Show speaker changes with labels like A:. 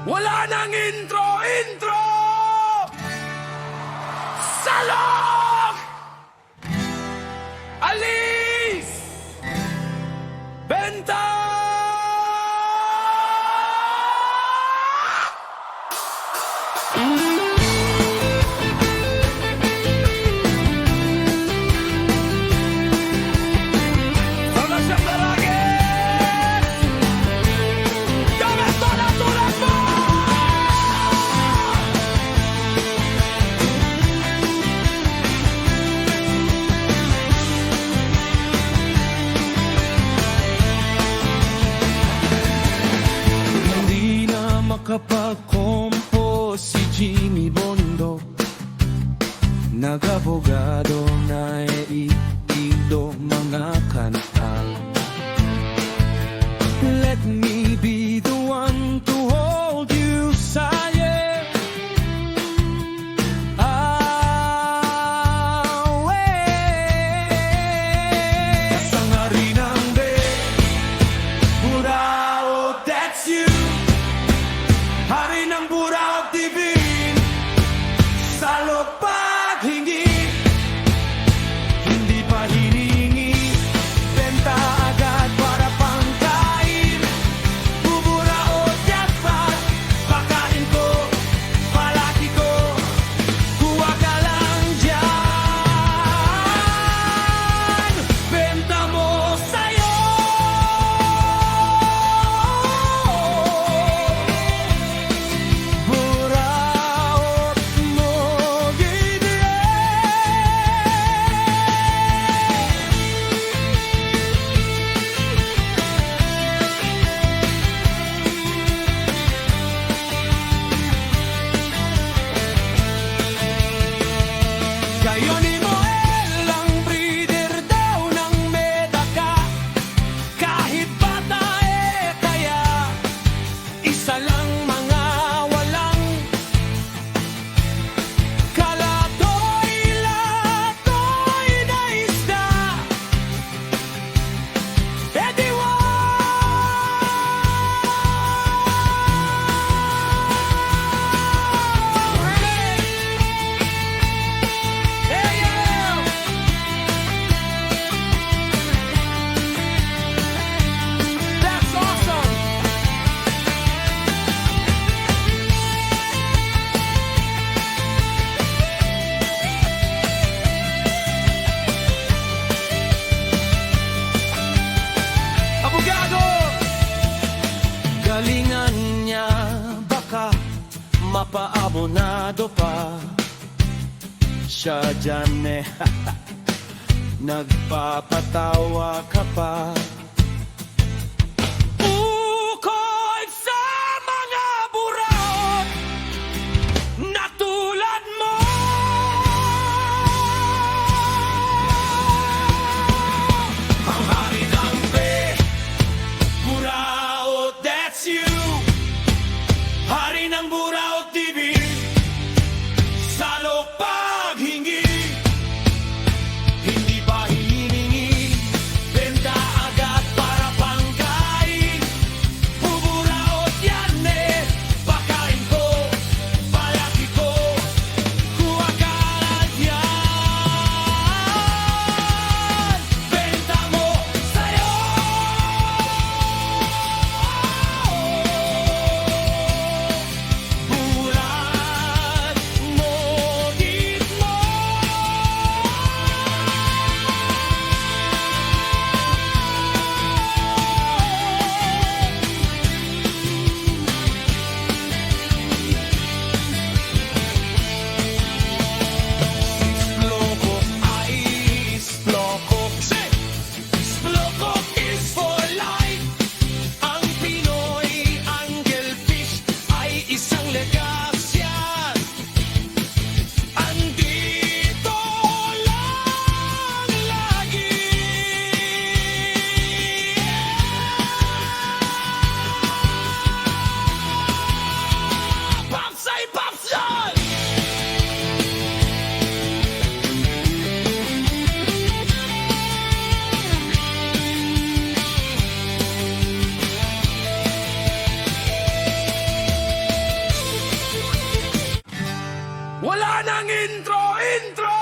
A: Wala nang intro! Salok! Alis! Benta! Sana siyang lalaki! Gamit ko na tulad mo! Hindi na makapag-compose si Jimmy Bondo. Nag-abogado na iigdo mga kanta. Let me be the one to hold you, sire. Away. Sa ngarinang be, Burao, that's you. Hari ng Burao TV, salok paghingi. Hindi pa hiningi, benta agad para pangkain. Buburao jackpot, pakain ko, palaki ko. Kuha ka lang dyan, benta mo sa'yo. Buraot mo giniye. Kayo ni Moel ang breeder daw ng medaka. Kahit bata kaya isa lang mga walang kalatoy na isda. That's awesome! Abogado! Galingan niya baka mapaabonado pa siya dyan nagpapatawa ka pa. Ukol sa mga buraot na tulad mo. Ang hari ng be, Burao, that's you. Hari ng Burao TV, salok paghingi. Hindi pa hiningi, benta agad para pangkain. Buburaot yan pakain ko, palaki ko. Kuha ka lang yan, benta mo sa'yo.
B: ng intro! Intro!